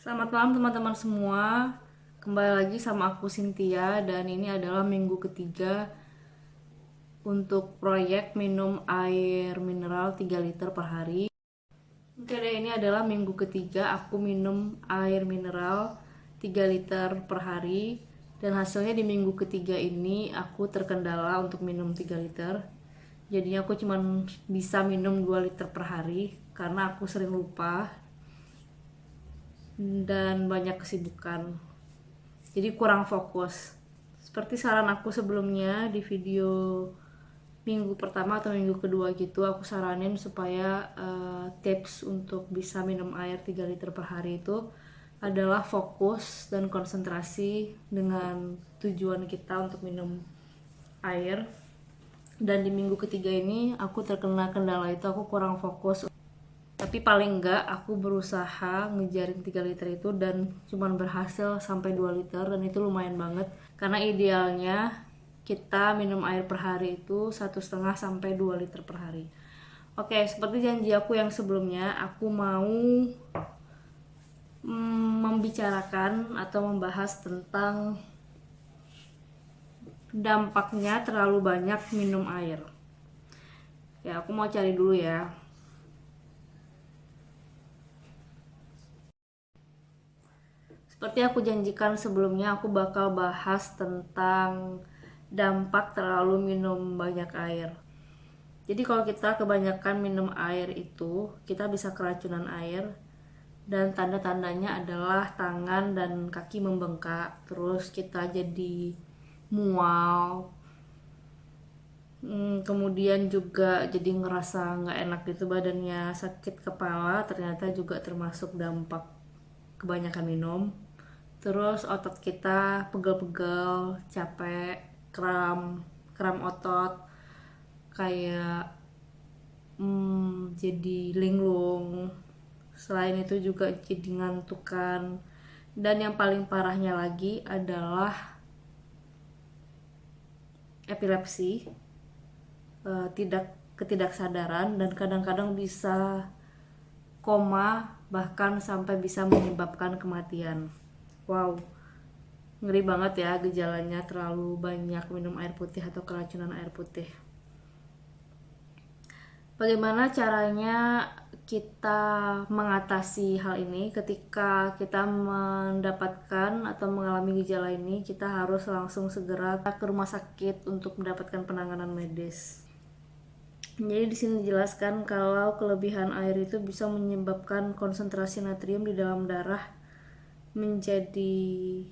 Selamat malam teman-teman semua. Kembali lagi sama aku Cynthia dan ini adalah minggu ketiga untuk proyek minum air mineral 3 liter per hari. Oke deh, ini adalah minggu ketiga aku minum air mineral 3 liter per hari. Dan hasilnya di minggu ketiga ini aku terkendala untuk minum 3 liter. Jadinya aku cuma bisa minum 2 liter per hari karena aku sering lupa dan banyak kesibukan. Jadi kurang fokus. Seperti saran aku sebelumnya di video minggu pertama atau minggu kedua gitu, aku saranin supaya tips untuk bisa minum air 3 liter per hari itu adalah fokus dan konsentrasi dengan tujuan kita untuk minum air. Dan di minggu ketiga ini aku terkena kendala itu, aku kurang fokus. Tapi paling enggak aku berusaha ngejarin 3 liter itu dan cuman berhasil sampai 2 liter, dan itu lumayan banget karena idealnya kita minum air per hari itu 1,5 sampai 2 liter per hari. Oke, seperti janji aku yang sebelumnya, aku mau membicarakan atau membahas tentang dampaknya terlalu banyak minum air. Ya, aku mau cari dulu ya. Seperti aku janjikan sebelumnya, aku bakal bahas tentang dampak terlalu minum banyak air. Jadi kalau kita kebanyakan minum air itu, kita bisa keracunan air. Dan tanda-tandanya adalah tangan dan kaki membengkak. Terus kita jadi mual. Kemudian juga jadi ngerasa nggak enak gitu badannya, sakit kepala ternyata juga termasuk dampak kebanyakan minum. Terus otot kita pegel-pegel, capek, kram, kram otot, kayak jadi linglung. Selain itu juga jadi ngantukan. Dan yang paling parahnya lagi adalah epilepsi, tidak ketidaksadaran, dan kadang-kadang bisa koma, bahkan sampai bisa menyebabkan kematian. Wow, ngeri banget ya gejalanya terlalu banyak minum air putih atau keracunan air putih. Bagaimana caranya kita mengatasi hal ini? Ketika kita mendapatkan atau mengalami gejala ini, kita harus langsung segera ke rumah sakit untuk mendapatkan penanganan medis. Jadi di sini dijelaskan kalau kelebihan air itu bisa menyebabkan konsentrasi natrium di dalam darah menjadi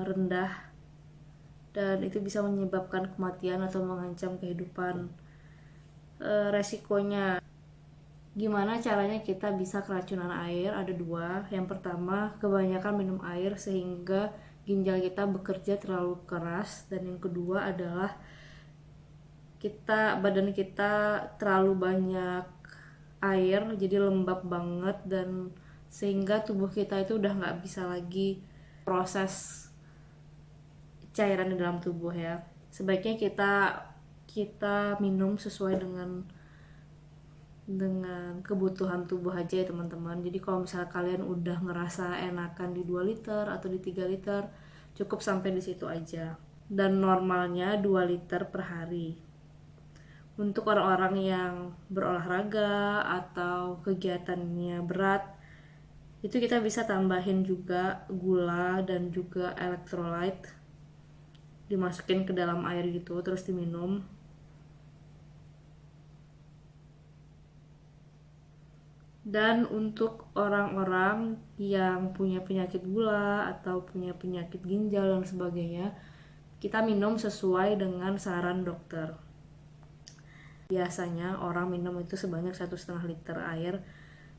rendah, dan itu bisa menyebabkan kematian atau mengancam kehidupan. Resikonya, gimana caranya kita bisa keracunan air? Ada dua. Yang pertama, kebanyakan minum air sehingga ginjal kita bekerja terlalu keras, dan yang kedua adalah badan kita terlalu banyak air, jadi lembab banget, dan sehingga tubuh kita itu udah nggak bisa lagi proses cairan di dalam tubuh ya. Sebaiknya kita minum sesuai dengan kebutuhan tubuh aja ya teman-teman. Jadi kalau misalnya kalian udah ngerasa enakan di 2 liter atau di 3 liter, cukup sampai di situ aja. Dan normalnya 2 liter per hari. Untuk orang-orang yang berolahraga atau kegiatannya berat, itu kita bisa tambahin juga gula dan juga electrolyte, dimasukin ke dalam air gitu terus diminum. Dan untuk orang-orang yang punya penyakit gula atau punya penyakit ginjal dan sebagainya, kita minum sesuai dengan saran dokter. Biasanya orang minum itu sebanyak 1,5 liter air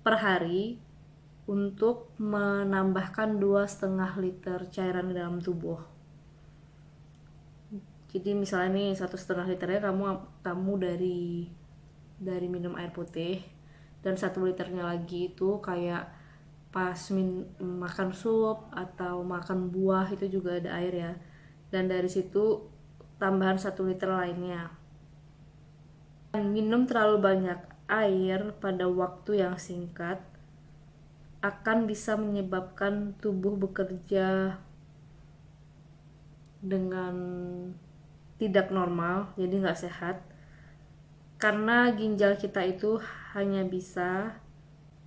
per hari untuk menambahkan 2,5 liter cairan di dalam tubuh. Jadi misalnya nih 1,5 liternya kamu dari minum air putih, dan 1 liternya lagi itu kayak pas makan sup atau makan buah itu juga ada air ya, dan dari situ tambahan 1 liter lainnya. Dan minum terlalu banyak air pada waktu yang singkat akan bisa menyebabkan tubuh bekerja dengan tidak normal, jadi nggak sehat, karena ginjal kita itu hanya bisa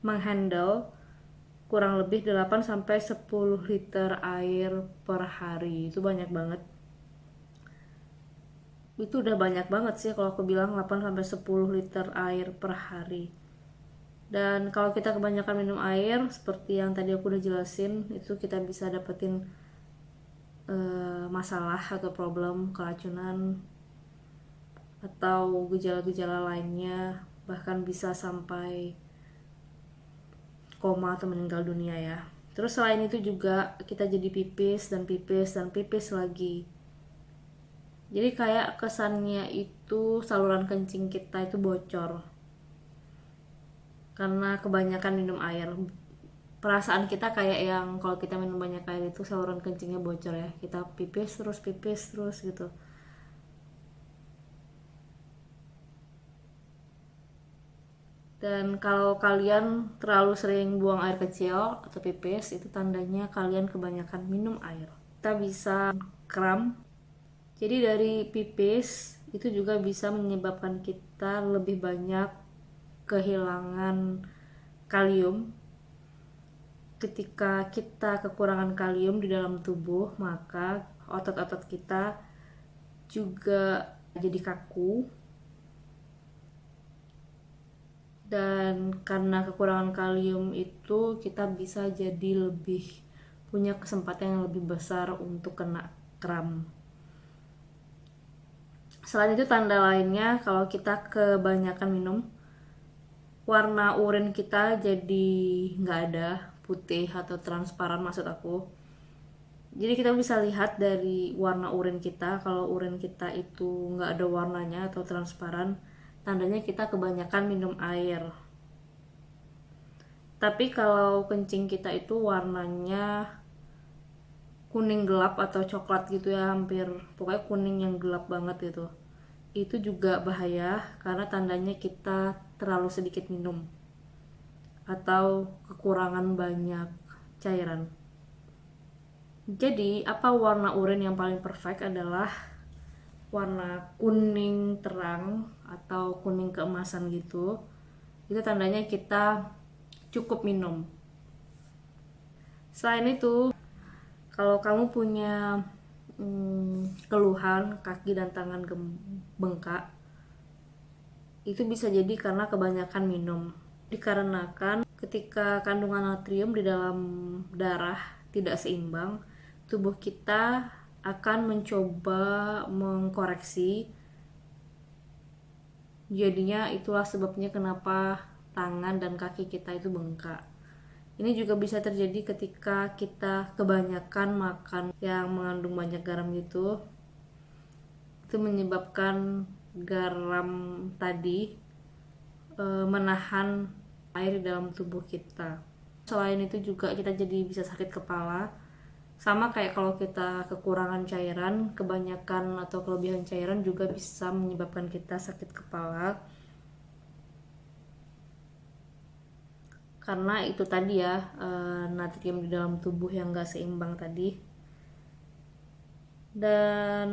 menghandle kurang lebih 8-10 liter air per hari. Itu banyak banget. Itu udah banyak banget sih kalau aku bilang 8-10 liter air per hari. Dan kalau kita kebanyakan minum air, seperti yang tadi aku udah jelasin, itu kita bisa dapetin masalah atau problem keracunan atau gejala-gejala lainnya, bahkan bisa sampai koma atau meninggal dunia ya. Terus selain itu juga kita jadi pipis dan pipis dan pipis lagi. Jadi kayak kesannya itu saluran kencing kita itu bocor karena kebanyakan minum air. Perasaan kita kayak yang kalau kita minum banyak air itu saluran kencingnya bocor ya, kita pipis terus gitu. Dan kalau kalian terlalu sering buang air kecil atau pipis, itu tandanya kalian kebanyakan minum air. Kita bisa kram. Jadi dari pipis itu juga bisa menyebabkan kita lebih banyak kehilangan kalium. Ketika kita kekurangan kalium di dalam tubuh, maka otot-otot kita juga jadi kaku. Dan karena kekurangan kalium itu kita bisa jadi lebih punya kesempatan yang lebih besar untuk kena kram. Selain itu tanda lainnya, kalau kita kebanyakan minum, warna urin kita jadi nggak ada, putih atau transparan maksud aku. Jadi kita bisa lihat dari warna urin kita, kalau urin kita itu nggak ada warnanya atau transparan, tandanya kita kebanyakan minum air. Tapi kalau kencing kita itu warnanya kuning gelap atau coklat gitu ya, hampir pokoknya kuning yang gelap banget gitu, itu juga bahaya karena tandanya kita terlalu sedikit minum atau kekurangan banyak cairan. Jadi apa warna urin yang paling perfect adalah warna kuning terang atau kuning keemasan gitu. Itu tandanya kita cukup minum. Selain itu, kalau kamu punya keluhan kaki dan tangan bengkak, itu bisa jadi karena kebanyakan minum. Dikarenakan ketika kandungan natrium di dalam darah tidak seimbang, tubuh kita akan mencoba mengkoreksi. Jadinya itulah sebabnya kenapa tangan dan kaki kita itu bengkak. Ini juga bisa terjadi ketika kita kebanyakan makan yang mengandung banyak garam gitu. Itu menyebabkan garam tadi menahan air di dalam tubuh kita. Selain itu juga kita jadi bisa sakit kepala. Sama kayak kalau kita kekurangan cairan, kebanyakan atau kelebihan cairan juga bisa menyebabkan kita sakit kepala. Karena itu tadi ya, natrium di dalam tubuh yang gak seimbang tadi. Dan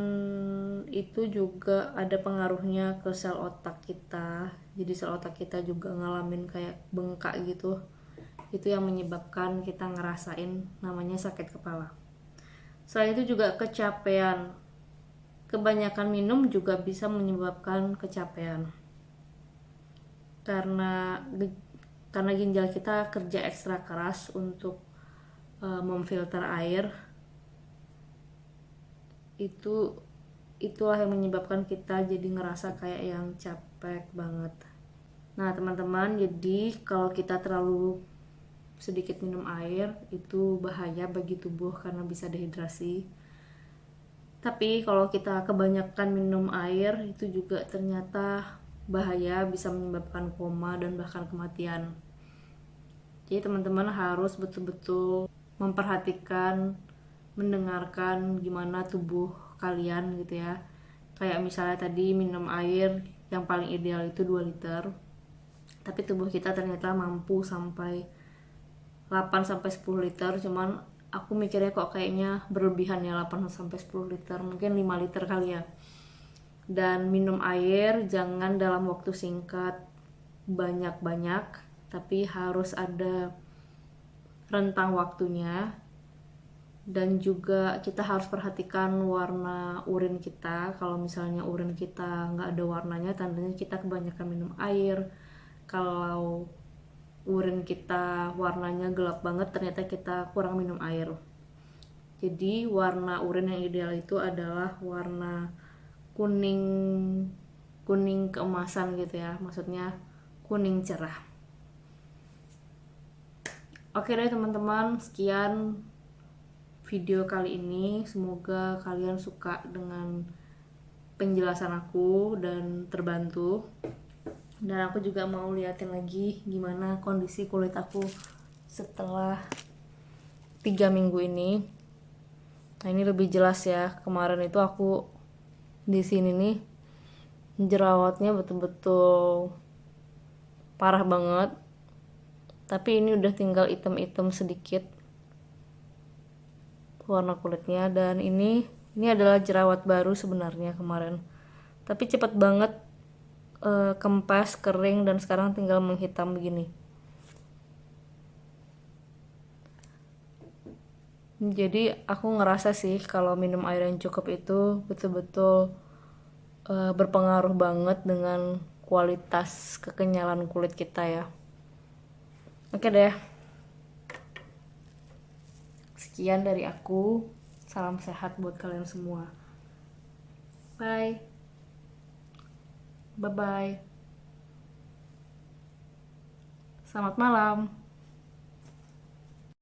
itu juga ada pengaruhnya ke sel otak kita. Jadi sel otak kita juga ngalamin kayak bengkak gitu. Itu yang menyebabkan kita ngerasain namanya sakit kepala. Selain itu juga kecapean. Kebanyakan minum juga bisa menyebabkan kecapean. Karena ginjal kita kerja ekstra keras untuk memfilter air. Itulah yang menyebabkan kita jadi ngerasa kayak yang capek banget. Nah teman-teman, jadi kalau kita terlalu sedikit minum air itu bahaya bagi tubuh karena bisa dehidrasi. Tapi kalau kita kebanyakan minum air itu juga ternyata bahaya, bisa menyebabkan koma dan bahkan kematian. Jadi teman-teman harus betul-betul memperhatikan, mendengarkan gimana tubuh kalian gitu ya. Kayak misalnya tadi minum air yang paling ideal itu 2 liter. Tapi tubuh kita ternyata mampu sampai 8 sampai 10 liter, cuman aku mikirnya kok kayaknya berlebihan ya 8 sampai 10 liter, mungkin 5 liter kali ya. Dan minum air jangan dalam waktu singkat banyak-banyak, tapi harus ada rentang waktunya. Dan juga kita harus perhatikan warna urin kita. Kalau misalnya urin kita nggak ada warnanya, tandanya kita kebanyakan minum air. Kalau urin kita warnanya gelap banget, ternyata kita kurang minum air. Jadi warna urin yang ideal itu adalah warna kuning keemasan gitu ya, maksudnya kuning cerah. Oke deh teman-teman, sekian video kali ini. Semoga kalian suka dengan penjelasan aku dan terbantu. Dan aku juga mau liatin lagi gimana kondisi kulit aku setelah 3 minggu ini. Nah ini lebih jelas ya. Kemarin itu aku di sini nih jerawatnya betul-betul parah banget. Tapi ini udah tinggal item-item sedikit warna kulitnya. Dan ini adalah jerawat baru sebenarnya kemarin. Tapi cepet banget kempes, kering, dan sekarang tinggal menghitam begini. Jadi aku ngerasa sih kalau minum air yang cukup itu betul-betul berpengaruh banget dengan kualitas kekenyalan kulit kita ya. Oke deh, sekian dari aku. Salam sehat buat kalian semua. Bye. Bye-bye. Selamat malam.